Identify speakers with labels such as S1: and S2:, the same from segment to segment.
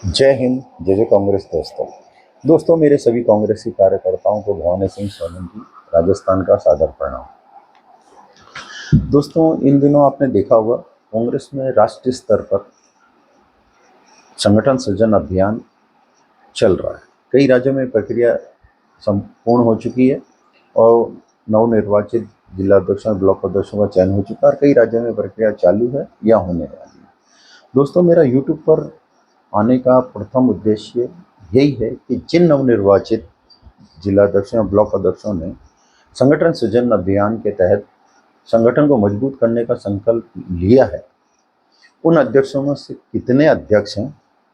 S1: जय हिंद। जय जय कांग्रेस। दोस्तों मेरे सभी कांग्रेसी कार्यकर्ताओं को भवानी सिंह सोलंकी राजस्थान का सादर प्रणाम। दोस्तों इन दिनों आपने देखा होगा कांग्रेस में राष्ट्रीय स्तर पर संगठन सृजन अभियान चल रहा है। कई राज्यों में प्रक्रिया संपूर्ण हो चुकी है और नवनिर्वाचित जिला अध्यक्षों ब्लॉक अध्यक्षों का चयन हो चुका है और कई राज्यों में प्रक्रिया चालू है या होने वाली है। दोस्तों मेरा यूट्यूब पर आने का प्रथम उद्देश्य यही है कि जिन नवनिर्वाचित जिला अध्यक्षों और ब्लॉक अध्यक्षों ने संगठन सृजन अभियान के तहत संगठन को मजबूत करने का संकल्प लिया है, उन अध्यक्षों में से कितने अध्यक्ष हैं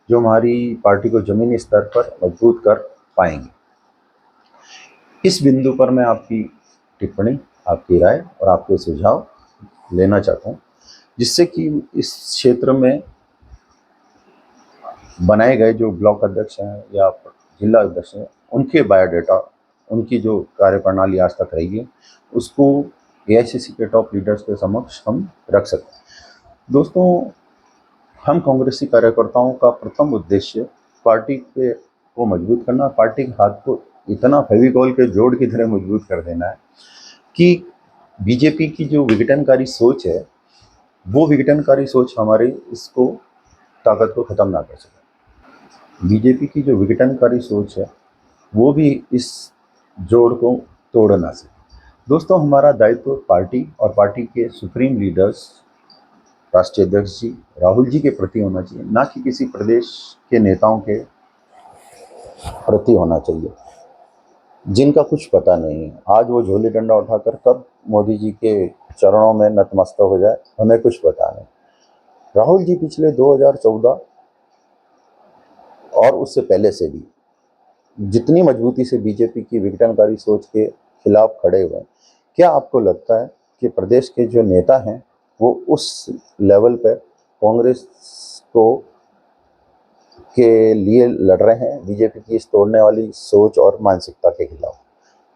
S1: जो हमारी पार्टी को जमीनी स्तर पर मजबूत कर पाएंगे। इस बिंदु पर मैं आपकी टिप्पणी, आपकी राय और आपके सुझाव लेना चाहता हूँ, जिससे कि इस क्षेत्र में बनाए गए जो ब्लॉक अध्यक्ष हैं या जिला अध्यक्ष हैं उनके बायोडाटा, उनकी जो कार्यप्रणाली आज तक रही है, उसको एआईसीसी के टॉप लीडर्स के समक्ष हम रख सकते हैं। दोस्तों हम कांग्रेसी कार्यकर्ताओं का प्रथम उद्देश्य पार्टी के को मजबूत करना, पार्टी के हाथ को इतना फेविकॉल के जोड़ की तरह मजबूत कर देना है कि बीजेपी की जो विघटनकारी सोच है वो विघटनकारी सोच हमारी इसको ताकत को ख़त्म ना कर सके। बीजेपी की जो विघटनकारी सोच है वो भी इस जोड़ को तोड़ ना सके। दोस्तों हमारा दायित्व पार्टी और पार्टी के सुप्रीम लीडर्स राष्ट्रीय अध्यक्ष जी राहुल जी के प्रति होना चाहिए, ना कि किसी प्रदेश के नेताओं के प्रति होना चाहिए जिनका कुछ पता नहीं है। आज वो झोली डंडा उठाकर कब मोदी जी के चरणों में नतमस्तक हो जाए हमें कुछ पता नहीं। राहुल जी पिछले 2014 और उससे पहले से भी जितनी मजबूती से बीजेपी की विघटनकारी सोच के खिलाफ खड़े हुए हैं, क्या आपको लगता है कि प्रदेश के जो नेता हैं वो उस लेवल पर कांग्रेस को के लिए लड़ रहे हैं बीजेपी की इस तोड़ने वाली सोच और मानसिकता के खिलाफ?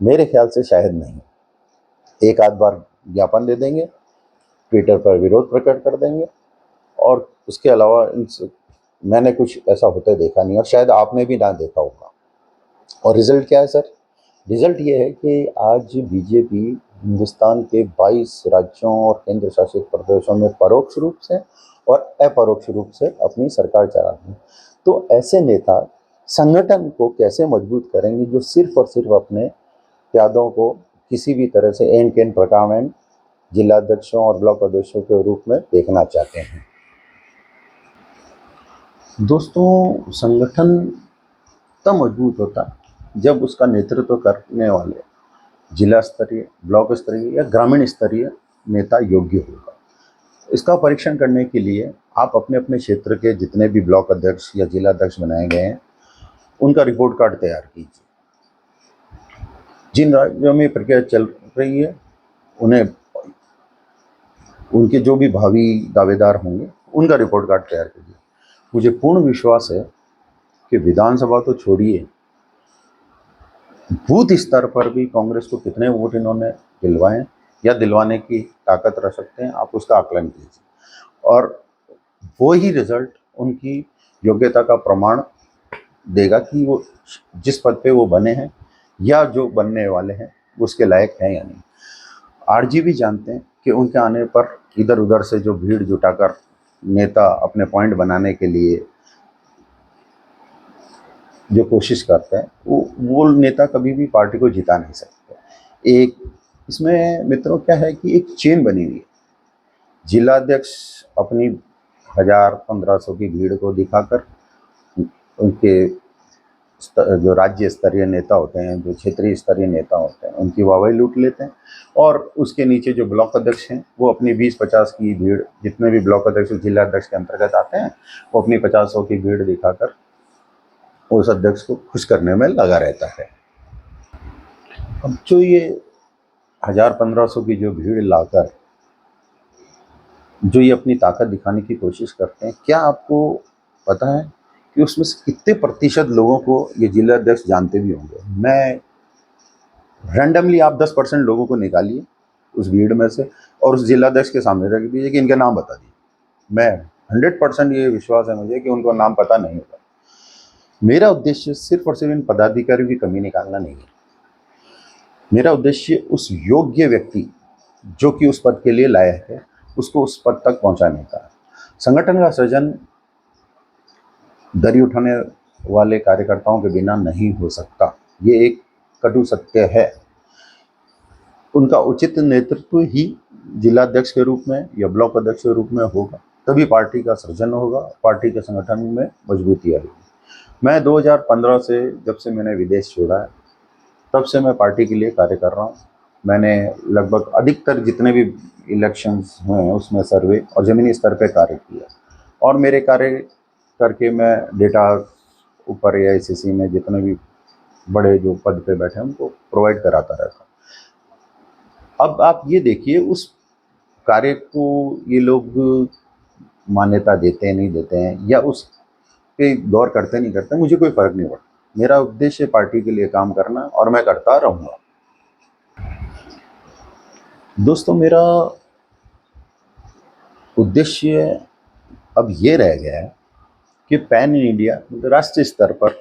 S1: मेरे ख्याल से शायद नहीं। एक आध बार ज्ञापन दे देंगे, ट्विटर पर विरोध प्रकट कर देंगे और उसके अलावा मैंने कुछ ऐसा होते देखा नहीं और शायद आपने भी ना देखा होगा। और रिजल्ट क्या है सर? रिजल्ट ये है कि आज बीजेपी हिंदुस्तान के 22 राज्यों और केंद्र शासित प्रदेशों में परोक्ष रूप से और अपरोक्ष रूप से अपनी सरकार चला रही है। तो ऐसे नेता संगठन को कैसे मजबूत करेंगे जो सिर्फ और सिर्फ अपने त्यागों को किसी भी तरह से एंड केन प्रकार में जिला अध्यक्षों और ब्लॉक अध्यक्षों के रूप में देखना चाहते हैं। दोस्तों संगठन तब मजबूत होता है जब उसका नेतृत्व करने वाले जिला स्तरीय, ब्लॉक स्तरीय या ग्रामीण स्तरीय नेता योग्य होगा। इसका परीक्षण करने के लिए आप अपने अपने क्षेत्र के जितने भी ब्लॉक अध्यक्ष या जिला अध्यक्ष बनाए गए हैं उनका रिपोर्ट कार्ड तैयार कीजिए। जिन राज्यों में प्रक्रिया चल रही है उन्हें उनके जो भी भावी दावेदार होंगे उनका रिपोर्ट कार्ड तैयार कीजिए। मुझे पूर्ण विश्वास है कि विधानसभा तो छोड़िए, बूथ स्तर पर भी कांग्रेस को कितने वोट इन्होंने दिलवाए या दिलवाने की ताकत रख सकते हैं, आप उसका आकलन कीजिए और वो ही रिजल्ट उनकी योग्यता का प्रमाण देगा कि वो जिस पद पे वो बने हैं या जो बनने वाले हैं उसके लायक हैं या नहीं। आरजी भी जानते हैं कि उनके आने पर इधर उधर से जो भीड़ जुटाकर नेता अपने पॉइंट बनाने के लिए जो कोशिश करते हैं वो नेता कभी भी पार्टी को जिता नहीं सकते। एक इसमें मित्रों क्या है कि एक चेन बनी हुई है। जिला अध्यक्ष अपनी 1000-1500 की भीड़ को दिखाकर उनके जो राज्य स्तरीय नेता होते हैं, जो क्षेत्रीय स्तरीय नेता होते हैं, उनकी वाहवाही लूट लेते हैं और उसके नीचे जो ब्लॉक अध्यक्ष हैं वो अपनी 20-50 की भीड़, जितने भी ब्लॉक अध्यक्ष जिला अध्यक्ष के अंतर्गत आते हैं, वो अपनी 50-100 की भीड़ दिखाकर उस अध्यक्ष को खुश करने में लगा रहता है। अब जो ये 1000-1500 की जो भीड़ लाकर जो ये अपनी ताकत दिखाने की कोशिश करते हैं, क्या आपको पता है कि उसमें से कितने प्रतिशत लोगों को ये जिला अध्यक्ष जानते भी होंगे? मैं रैंडमली आप 10% लोगों को निकालिए उस भीड़ में से और उस जिला अध्यक्ष के सामने रख दीजिए कि इनके नाम बता दीजिए। मैं 100% ये विश्वास है मुझे कि उनको नाम पता नहीं होगा। मेरा उद्देश्य सिर्फ और सिर्फ इन पदाधिकारियों की कमी निकालना नहीं है। मेरा उद्देश्य उस योग्य व्यक्ति जो कि उस पद के लिए लायक है, उसको उस पद तक पहुंचाने का है। संगठन का सृजन दरी उठाने वाले कार्यकर्ताओं के बिना नहीं हो सकता, ये एक कटु सत्य है। उनका उचित नेतृत्व ही जिलाध्यक्ष के रूप में या ब्लॉक अध्यक्ष के रूप में होगा, तभी पार्टी का सृजन होगा, पार्टी के संगठन में मजबूती आएगी। मैं 2015 से, जब से मैंने विदेश छोड़ा है, तब से मैं पार्टी के लिए कार्य कर रहा हूँ। मैंने लगभग अधिकतर जितने भी इलेक्शंस हुए हैं उसमें सर्वे और ज़मीनी स्तर पे कार्य किया, और मेरे कार्य करके मैं डेटा ऊपर एआईसीसी में जितने भी बड़े जो पद पे बैठे हैं उनको प्रोवाइड कराता रहता। अब आप ये देखिए, उस कार्य को ये लोग मान्यता देते हैं नहीं देते हैं, या उस पे गौर करते नहीं करते, मुझे कोई फ़र्क नहीं पड़ता। मेरा उद्देश्य पार्टी के लिए काम करना, और मैं करता रहूँगा। दोस्तों, मेरा उद्देश्य अब ये रह गया है कि पैन इंडिया, राष्ट्रीय स्तर पर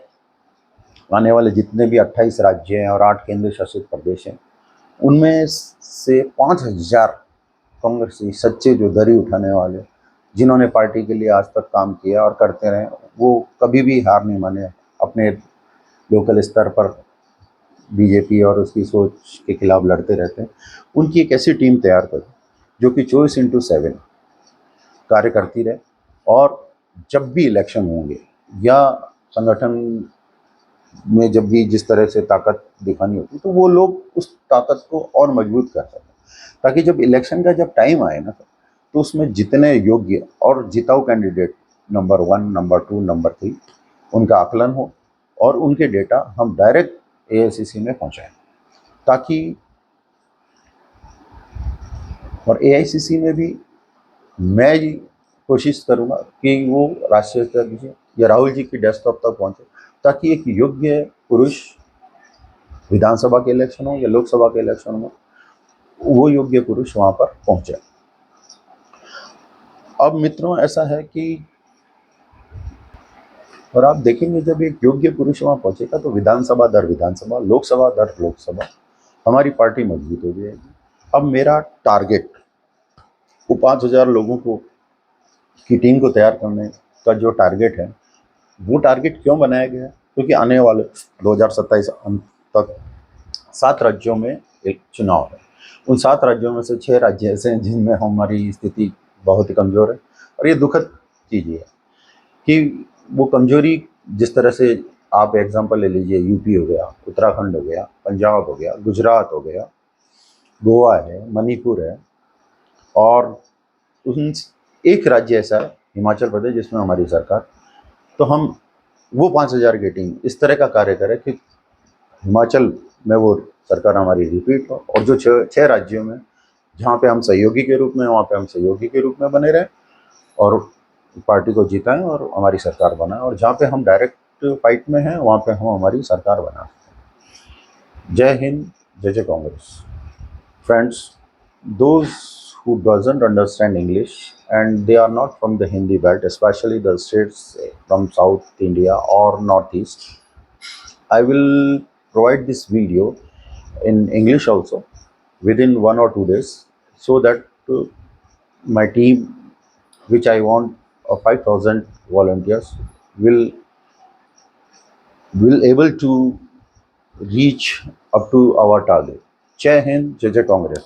S1: आने वाले जितने भी 28 राज्य हैं और 8 केंद्र शासित प्रदेश हैं, उनमें से 5000 कांग्रेसी सच्चे जो दरी उठाने वाले, जिन्होंने पार्टी के लिए आज तक काम किया और करते रहे, वो कभी भी हार नहीं माने, अपने लोकल स्तर पर बीजेपी और उसकी सोच के खिलाफ लड़ते रहते हैं। उनकी एक ऐसी टीम तैयार करो जो कि 24/7 कार्य करती रहे, और जब भी इलेक्शन होंगे या संगठन में जब भी जिस तरह से ताकत दिखानी होती, तो वो लोग उस ताकत को और मजबूत कर सकें, ताकि जब इलेक्शन का जब टाइम आए ना, तो उसमें जितने योग्य और जिताऊ कैंडिडेट नंबर 1, नंबर 2, नंबर 3, उनका आकलन हो और उनके डेटा हम डायरेक्ट एआईसीसी में पहुंचाएं, ताकि, और एआईसीसी में भी मैं ये कोशिश करूंगा कि वो राष्ट्रीय स्तर की या राहुल जी की डेस्कटॉप तक पहुंचे, ताकि एक योग्य पुरुष, विधानसभा के इलेक्शन हो या लोकसभा के इलेक्शन हो, वो योग्य पुरुष वहां पर पहुंचे। अब मित्रों, ऐसा है कि, और आप देखेंगे जब एक योग्य पुरुष वहां पहुंचेगा तो विधानसभा दर विधानसभा, लोकसभा दर लोकसभा, हमारी पार्टी मजबूत हो जाएगी। अब मेरा टारगेट, वो 5000 लोगों को की टीम को तैयार करने का जो टारगेट है, वो टारगेट क्यों बनाया गया है? क्योंकि आने वाले 2027 अंत तक 7 राज्यों में एक चुनाव है। उन 7 राज्यों में से 6 राज्य ऐसे हैं जिनमें हमारी स्थिति बहुत ही कमज़ोर है, और ये दुखद चीज़ ये है कि वो कमज़ोरी, जिस तरह से आप एग्जांपल ले लीजिए, यूपी हो गया, उत्तराखंड हो गया, पंजाब हो गया, गुजरात हो गया, गोवा है, मणिपुर है, और उन एक राज्य ऐसा है हिमाचल प्रदेश जिसमें हमारी सरकार, तो हम वो 5000 की टीम इस तरह का कार्य करें कि हिमाचल में वो सरकार हमारी रिपीट हो, और जो 6 राज्यों में जहाँ पे हम सहयोगी के रूप में, वहाँ पे हम सहयोगी के रूप में बने रहें और पार्टी को जिताएं और हमारी सरकार बनाएं, और जहाँ पे हम डायरेक्ट फाइट में हैं वहाँ पे हम हमारी सरकार बना सकते हैं। जय हिंद, जय जय Congress. Friends, those who doesn't understand English and they are not from the Hindi belt, especially the states from South India or Northeast, I will provide this video in English also within 1 or 2 days, so that my team, which I want 5,000 volunteers, will able to reach up to our target. Jai Hind, Jai Jai Congress.